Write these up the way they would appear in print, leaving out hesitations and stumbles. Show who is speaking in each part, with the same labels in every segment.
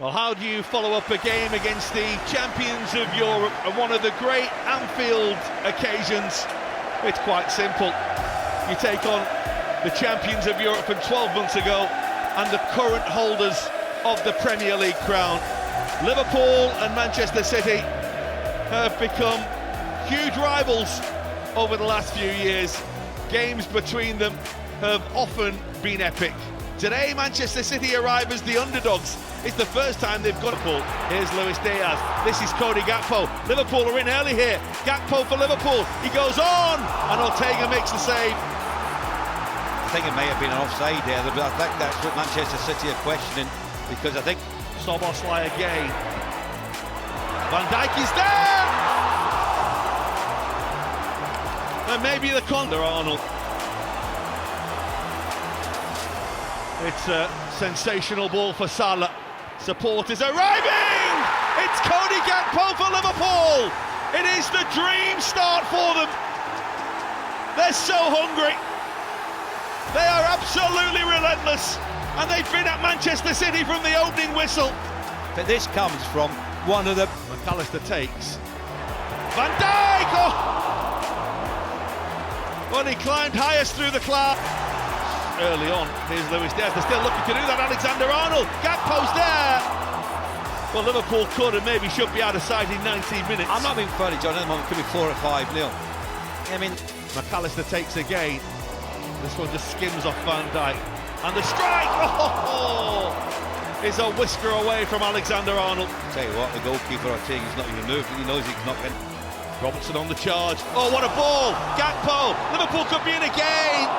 Speaker 1: Well, how do you follow up a game against the champions of Europe and one of the great Anfield occasions? It's quite simple. You take on the champions of Europe from 12 months ago and the current holders of the Premier League crown. Liverpool and Manchester City have become huge rivals over the last few years. Games between them have often been epic. Today, Manchester City arrive as the underdogs. It's the first time they've got a ball. Here's Luis Diaz. This is Cody Gakpo. Liverpool are in early here. Gakpo for Liverpool. He goes on, and Ortega makes the save.
Speaker 2: I think it may have been an offside there, but I think that's what Manchester City are questioning, because I think
Speaker 1: Szoboszlai again. Van Dijk is there! And maybe the corner, Arnold. It's a sensational ball for Salah. Supporters arriving! It's Cody Gakpo for Liverpool! It is the dream start for them. They're so hungry. They are absolutely relentless. And they've been at Manchester City from the opening whistle.
Speaker 2: but this comes from one of the...
Speaker 1: McAllister takes. Van Dijk! Oh! Well, he climbed highest through the cloud. Early on, here's Luis Diaz. They're still looking to do that. Alexander-Arnold, Gakpo's there. Well, Liverpool could and maybe should be out of sight in 19 minutes.
Speaker 2: I'm not being funny, John. At the moment, it could be 4 or 5-0. I mean,
Speaker 1: McAllister takes again. This one just skims off Van Dijk. And the strike, is a whisker away from Alexander-Arnold.
Speaker 2: Tell you what, the goalkeeper, Ortega, he's not even moved. He knows he's not getting...
Speaker 1: Robertson on the charge. Oh, what a ball! Gakpo! Liverpool could be in again!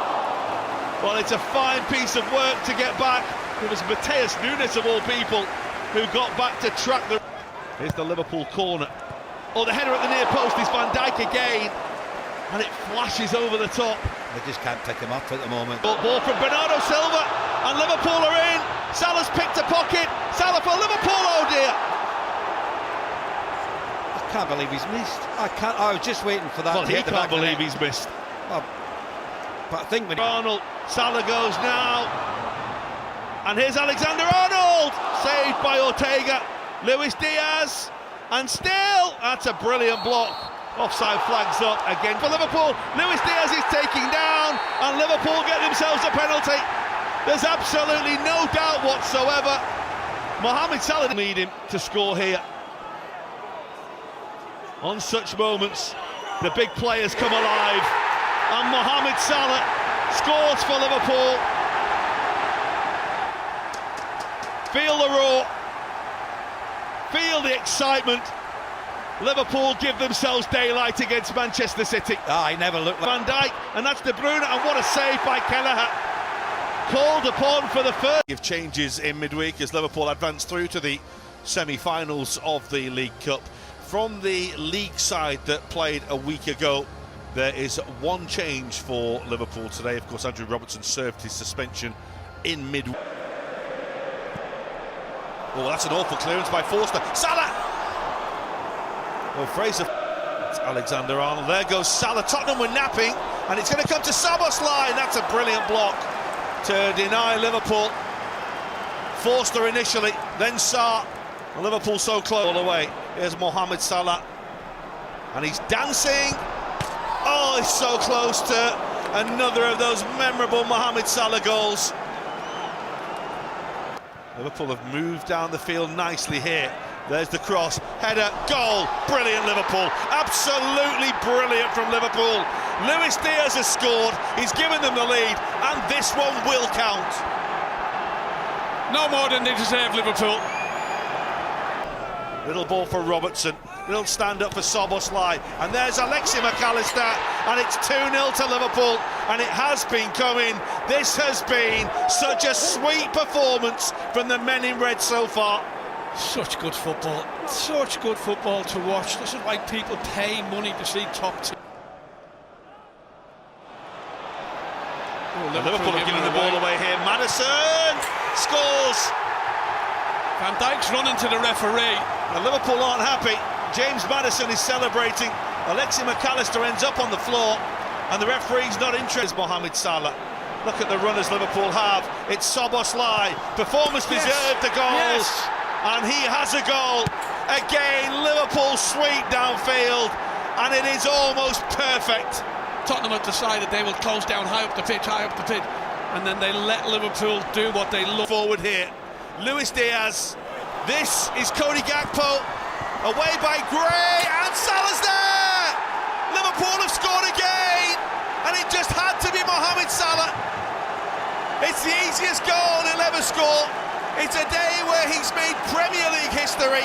Speaker 1: Well, it's a fine piece of work to get back. It was Mateus Nunes, of all people, who got back to track the... Here's the Liverpool corner. Oh, the header at the near post is Van Dijk again. And it flashes over the top.
Speaker 2: They just can't pick him up at the moment.
Speaker 1: Ball from Bernardo Silva, and Liverpool are in. Salah's picked a pocket. Salah for Liverpool, oh dear.
Speaker 2: I can't believe he's missed. I was just waiting for that.
Speaker 1: Well,
Speaker 2: to
Speaker 1: he
Speaker 2: hit the
Speaker 1: can't
Speaker 2: back of the
Speaker 1: believe
Speaker 2: net.
Speaker 1: he's missed.
Speaker 2: Well, but I think when
Speaker 1: Arnold, Salah goes now. And here's Alexander-Arnold, saved by Ortega. Luis Diaz, and still, that's a brilliant block. Offside flags up again for Liverpool. Luis Diaz is taking down, and Liverpool get themselves a penalty. There's absolutely no doubt whatsoever. Mohamed Salah need him to score here. On such moments, the big players come alive, and Mohamed Salah scores for Liverpool. Feel the roar, feel the excitement. Liverpool give themselves daylight against Manchester City.
Speaker 2: he never looked like...
Speaker 1: Van Dijk, and that's De Bruyne, and what a save by Kelleher. Called upon for the first. Give changes in midweek as Liverpool advance through to the semi-finals of the League Cup. From the league side that played a week ago, there is one change for Liverpool today. Of course, Andrew Robertson served his suspension in midweek. Oh, that's an awful clearance by Forster. Salah! Well, Fraser, it's Alexander-Arnold. There goes Salah. Tottenham were napping, and it's going to come to Szoboszlai, and that's a brilliant block to deny Liverpool. Forster initially, then Sarr. Liverpool so close all the way. Here's Mohamed Salah, and he's dancing. Oh, he's so close to another of those memorable Mohamed Salah goals. Liverpool have moved down the field nicely here. There's the cross, header, goal. Brilliant Liverpool, absolutely brilliant from Liverpool. Luis Diaz has scored, he's given them the lead, and this one will count.
Speaker 3: No more than they deserve, Liverpool.
Speaker 1: Little ball for Robertson, little stand up for Szoboszlai, and there's Alexi McAllister, and it's 2-0 to Liverpool, and it has been coming. This has been such a sweet performance from the men in red so far.
Speaker 3: Such good football to watch. This is why people pay money to see top teams.
Speaker 1: Liverpool are giving the ball away here. Maddison scores.
Speaker 3: Van Dijk's running to the referee.
Speaker 1: Now, Liverpool aren't happy. James Maddison is celebrating. Alexi McAllister ends up on the floor, and the referee's not interested. Mohamed Salah. Look at the runners Liverpool have. It's Szoboszlai. Performance deserved the goals.
Speaker 3: Yes.
Speaker 1: and he has a goal. Again, Liverpool sweep downfield, and it is almost perfect.
Speaker 3: Tottenham have decided they will close down high up the pitch, and then they let Liverpool do what they love.
Speaker 1: Forward here, Luis Diaz. This is Cody Gakpo, away by Gray, and Salah's there! Liverpool have scored again, and it just had to be Mohamed Salah. It's the easiest goal he'll ever score. It's a day where he's made Premier League history.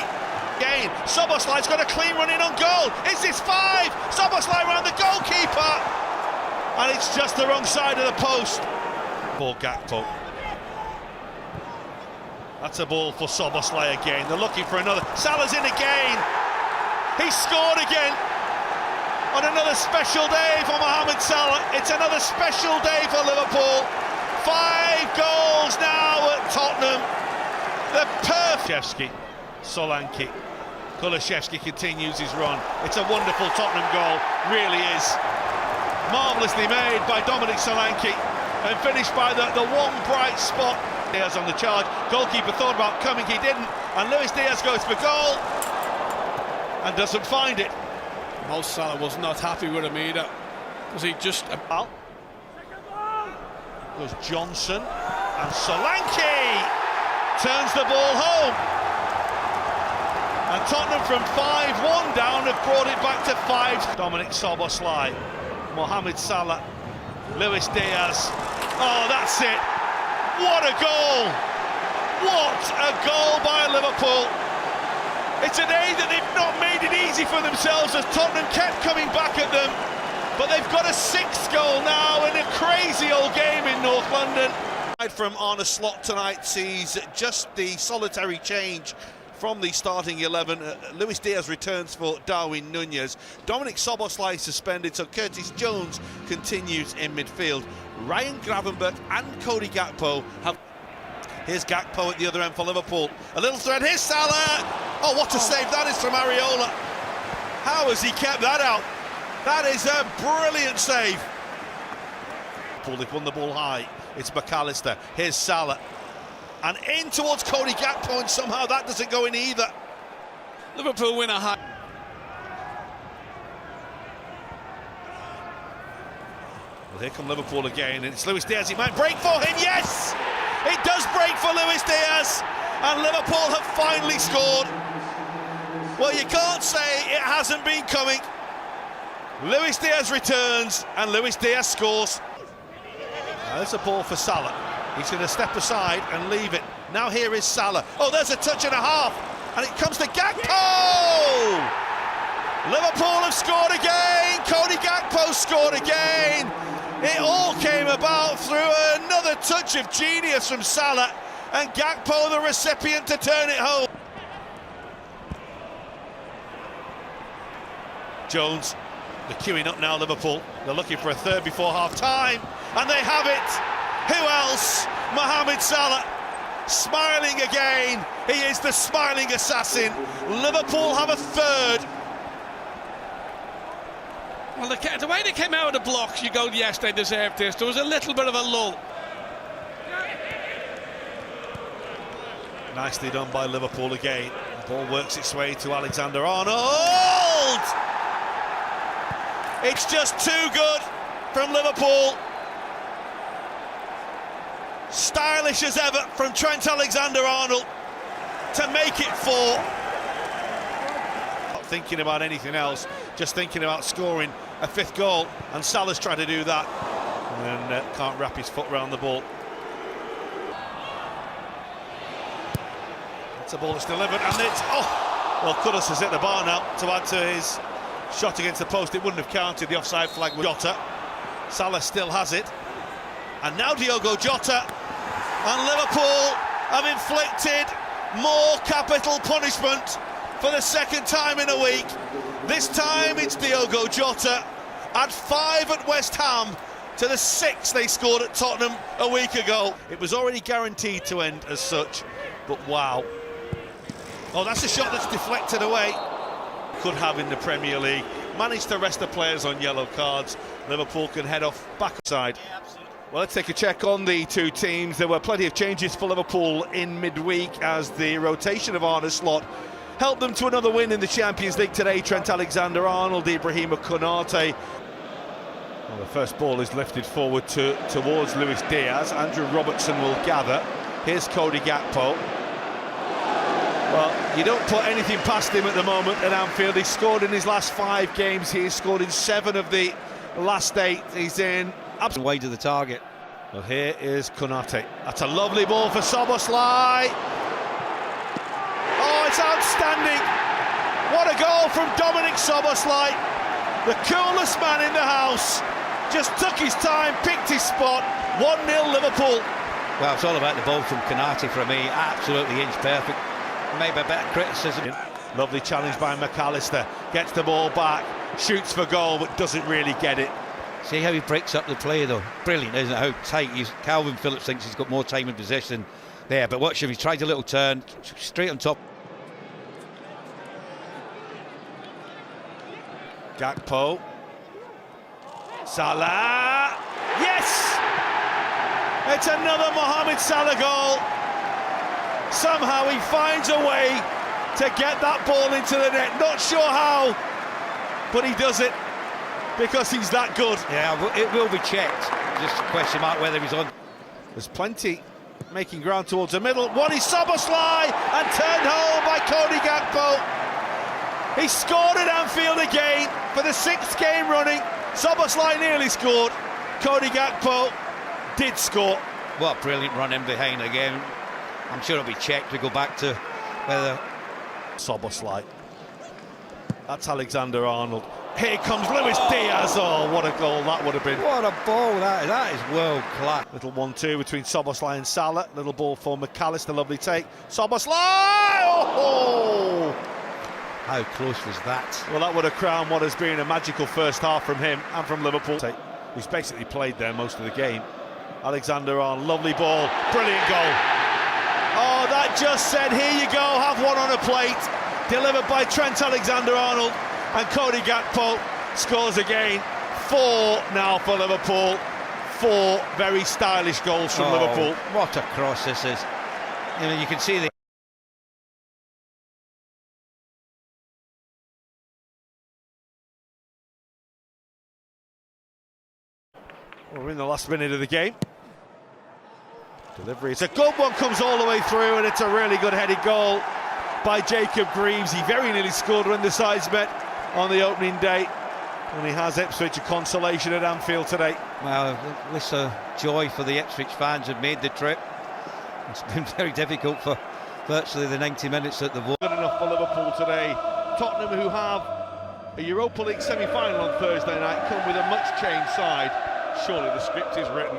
Speaker 1: Again, Szoboszlai's got a clean run in on goal. Is this 5? Szoboszlai round the goalkeeper, and it's just the wrong side of the post. Ball Gakpo. That's a ball for Szoboszlai again. They're looking for another. Salah's in again. He scored again on another special day for Mohamed Salah. It's another special day for Liverpool. 5 goals now at Tottenham. The perfect. Solanke. Kulusevski continues his run. It's a wonderful Tottenham goal, really is. Marvellously made by Dominic Solanke and finished by the one bright spot. Diaz on the charge. Goalkeeper thought about coming, he didn't, and Luis Diaz goes for goal and doesn't find it.
Speaker 3: Mo Salah was not happy with him either, because he just...
Speaker 1: Goes Johnson, and Solanke turns the ball home. And Tottenham from 5-1 down have brought it back to 5. Dominic Szoboszlai, Mohamed Salah, Luis Diaz. Oh, that's it. What a goal! What a goal by Liverpool! It's a day that they've not made it easy for themselves as Tottenham kept coming back at them. But they've got a 6th goal now in a crazy old game in North London. From Arne Slot tonight sees just the solitary change from the starting 11. Luis Diaz returns for Darwin Núñez. Dominic Szoboszlai suspended, so Curtis Jones continues in midfield. Ryan Gravenberch and Cody Gakpo have... Here's Gakpo at the other end for Liverpool. A little thread, here's Salah! Oh, what a save that is from Areola. How has he kept that out? That is a brilliant save. They've won the ball high. It's McAllister. Here's Salah. And in towards Cody Gakpo, and somehow that doesn't go in either.
Speaker 3: Liverpool win a high.
Speaker 1: Well, here come Liverpool again, and it's Luis Diaz. It might break for him, yes! It does break for Luis Diaz, and Liverpool have finally scored. Well, you can't say it hasn't been coming. Luis Diaz returns, and Luis Diaz scores. There's a ball for Salah. He's going to step aside and leave it. Now here is Salah. Oh, there's a touch and a half, and it comes to Gakpo! Liverpool have scored again. Cody Gakpo scored again. It all came about through another touch of genius from Salah, and Gakpo the recipient to turn it home. Jones, they're queuing up now, Liverpool. They're looking for a third before half-time, and they have it. Who else? Mohamed Salah, smiling again. He is the smiling assassin. Liverpool have a third.
Speaker 3: Well, the way they came out of the blocks, you go, yes, they deserved this. There was a little bit of a lull.
Speaker 1: Nicely done by Liverpool again. The ball works its way to Alexander-Arnold. It's just too good from Liverpool. Stylish as ever from Trent Alexander-Arnold to make it 4. Not thinking about anything else, just thinking about scoring a 5th goal, and Salah's trying to do that and can't wrap his foot around the ball. It's a ball that's delivered, and it's... Oh! Well, Kudus has hit the bar now to add to his shot against the post. It wouldn't have counted. The offside flag with Jota. Salah still has it. And now Diogo Jota, and Liverpool have inflicted more capital punishment for the 2nd time in a week. This time it's Diogo Jota. Had 5 at West Ham to the 6 they scored at Tottenham a week ago. It was already guaranteed to end as such, but wow. Oh, that's a shot that's deflected away. Could have in the Premier League. Managed to rest the players on yellow cards. Liverpool can head off back side.
Speaker 4: Yeah, absolutely.
Speaker 1: Well, let's take a check on the two teams. There were plenty of changes for Liverpool in midweek as the rotation of Arne Slot helped them to another win in the Champions League today. Trent Alexander-Arnold, Ibrahima Konate. Well, the first ball is lifted forward towards Luis Diaz. Andrew Robertson will gather. Here's Cody Gakpo. Well, you don't put anything past him at the moment at Anfield. He's scored in his last 5 games. He's scored in 7 of the last 8. He's in
Speaker 2: Way to the target.
Speaker 1: Well, here is Konate. That's a lovely ball for Szoboszlai. Oh, it's outstanding. What a goal from Dominic Szoboszlai. The coolest man in the house. Just took his time, picked his spot. 1-0 Liverpool.
Speaker 2: Well, it's all about the ball from Konate for me. Absolutely inch perfect. Maybe a better criticism.
Speaker 1: Lovely challenge by McAllister. Gets the ball back, shoots for goal, but doesn't really get it.
Speaker 2: See how he breaks up the play, though. Brilliant, isn't it? How tight Calvin Phillips thinks he's got more time in possession there. But watch him, he tried a little turn, straight on top.
Speaker 1: Gakpo. Salah. Yes! It's another Mohamed Salah goal. Somehow he finds a way to get that ball into the net. Not sure how, but he does it because he's that good.
Speaker 2: Yeah, it will be checked. Just a question mark whether he's on.
Speaker 1: There's plenty making ground towards the middle. One is Szoboszlai and turned home by Cody Gakpo. He scored at Anfield again for the 6th game running. Szoboszlai nearly scored. Cody Gakpo did score.
Speaker 2: What a brilliant run in behind again. I'm sure it'll be checked. We go back to whether
Speaker 1: Szoboszlai. That's Alexander-Arnold. Here comes Luis Diaz. Oh, what a goal that would have been.
Speaker 2: What a ball that is world class.
Speaker 1: Little 1-2 between Szoboszlai and Salah. Little ball for McAllister, lovely take. Szoboszlai! Oh!
Speaker 2: How close was that?
Speaker 1: Well, that would have crowned what has been a magical first half from him and from Liverpool, who's basically played there most of the game. Alexander-Arnold, lovely ball, brilliant goal. Oh, that just said, here you go, have one on a plate. Delivered by Trent Alexander-Arnold, and Cody Gakpo scores again. 4 now for Liverpool. 4 very stylish goals from Liverpool.
Speaker 2: What a cross this is. You know, you can see the
Speaker 1: We're in the last minute of the game. Delivery, it's a good one, comes all the way through, and it's a really good headed goal by Jacob Greaves. He very nearly scored when the sides met on the opening day, and he has Ipswich a consolation at Anfield today.
Speaker 2: Well, this joy for the Ipswich fans who've made the trip. It's been very difficult for virtually the 90 minutes at the Vaux.
Speaker 1: Good enough for Liverpool today. Tottenham, who have a Europa League semi-final on Thursday night, come with a much-changed side. Surely the script is written.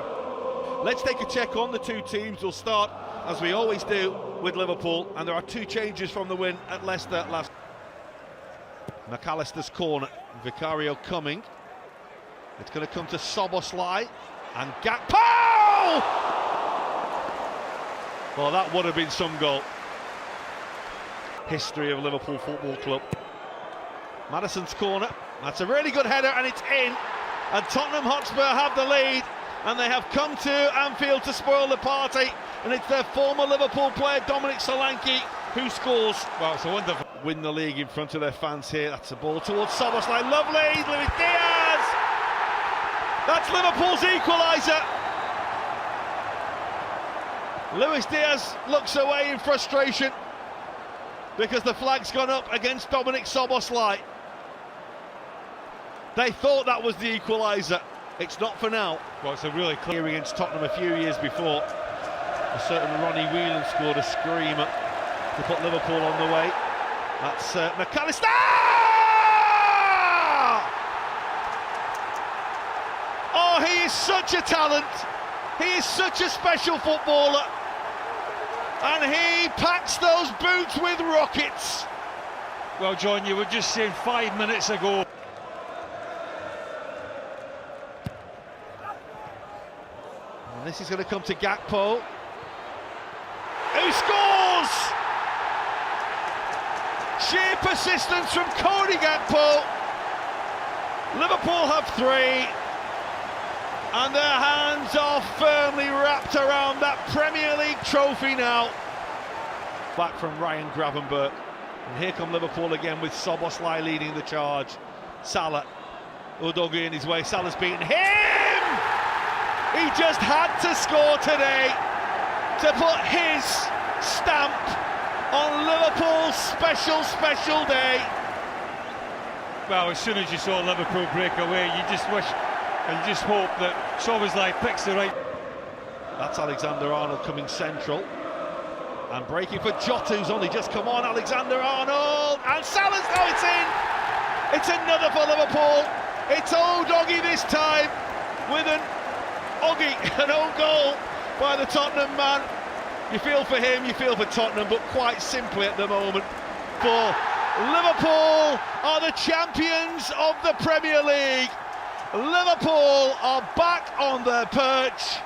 Speaker 1: Let's take a check on the two teams. We'll start, as we always do, with Liverpool, and there are 2 changes from the win at Leicester last. McAllister's corner, Vicario coming. It's going to come to Szoboszlai and Gakpo! Well, that would have been some goal. History of Liverpool Football Club. Maddison's corner, that's a really good header, and it's in. And Tottenham Hotspur have the lead, and they have come to Anfield to spoil the party, and it's their former Liverpool player Dominic Solanke who scores. Well, it's a wonderful win the league in front of their fans here. That's a ball towards Szoboszlai, lovely, Luis Diaz! That's Liverpool's equaliser. Luis Diaz looks away in frustration because the flag's gone up against Dominic Szoboszlai. They thought that was the equaliser. It's not for now. Well, it's a really clear against Tottenham a few years before. A certain Ronnie Whelan scored a screamer to put Liverpool on the way. That's McAllister! Oh, he is such a talent. He is such a special footballer. And he packs those boots with rockets.
Speaker 3: Well, John, you were just saying 5 minutes ago.
Speaker 1: And this is going to come to Gakpo, who scores! Sheer persistence from Cody Gakpo. Liverpool have 3. And their hands are firmly wrapped around that Premier League trophy now. Back from Ryan Gravenberch. And here come Liverpool again with Szoboszlai leading the charge. Salah, Udogie in his way. Salah's beaten him! He just had to score today to put his stamp on Liverpool's special day.
Speaker 3: Well, as soon as you saw Liverpool break away, you just wish and you just hope that Szoboszlai picks the right.
Speaker 1: That's Alexander-Arnold coming central and breaking for Jota, who's only just come on. Alexander-Arnold and Salah's, oh, it's in! It's another for Liverpool. It's Udogie this time with an own goal by the Tottenham man. You feel for him, you feel for Tottenham, but quite simply at the moment, for Liverpool are the champions of the Premier League. Liverpool are back on their perch.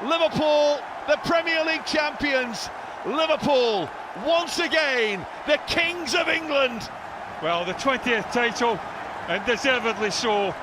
Speaker 1: Liverpool, the Premier League champions. Liverpool, once again, the kings of England.
Speaker 3: Well, the 20th title, and deservedly so.